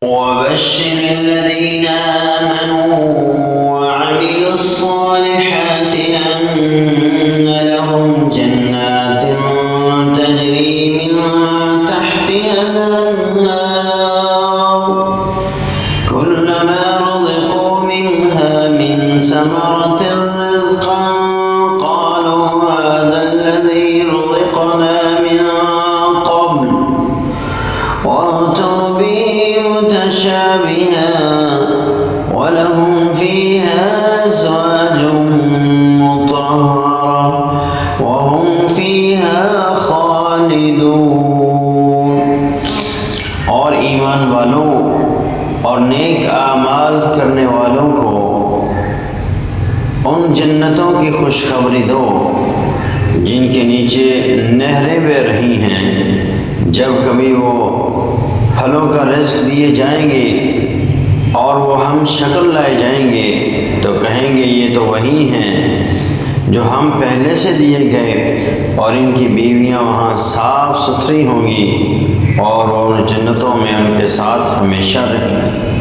وبشر الذين آمنوا وعملوا الصالحات أن لهم جنات تجري من تحتها الأنهار كلما رزقوا منها من ثمرة رزقا قالوا هذا الذي رزقنا من قبل وأتوا به متشابها ولهم فيها أزواج مطهرة وهم فيها खालिदून। और ईमान वालों और नेक आमाल करने वालों को उन जन्नतों की खुशखबरी दो जिनके नीचे नहरें बह रही हैं। जब कभी वो फलों का रिज़्क़ दिए जाएंगे और वो हम शक्ल लाए जाएंगे तो कहेंगे ये तो वही हैं जो हम पहले से दिए गए, और इनकी बीवियां वहाँ साफ़ सुथरी होंगी और वो उन जन्नतों में उनके साथ हमेशा रहेंगी।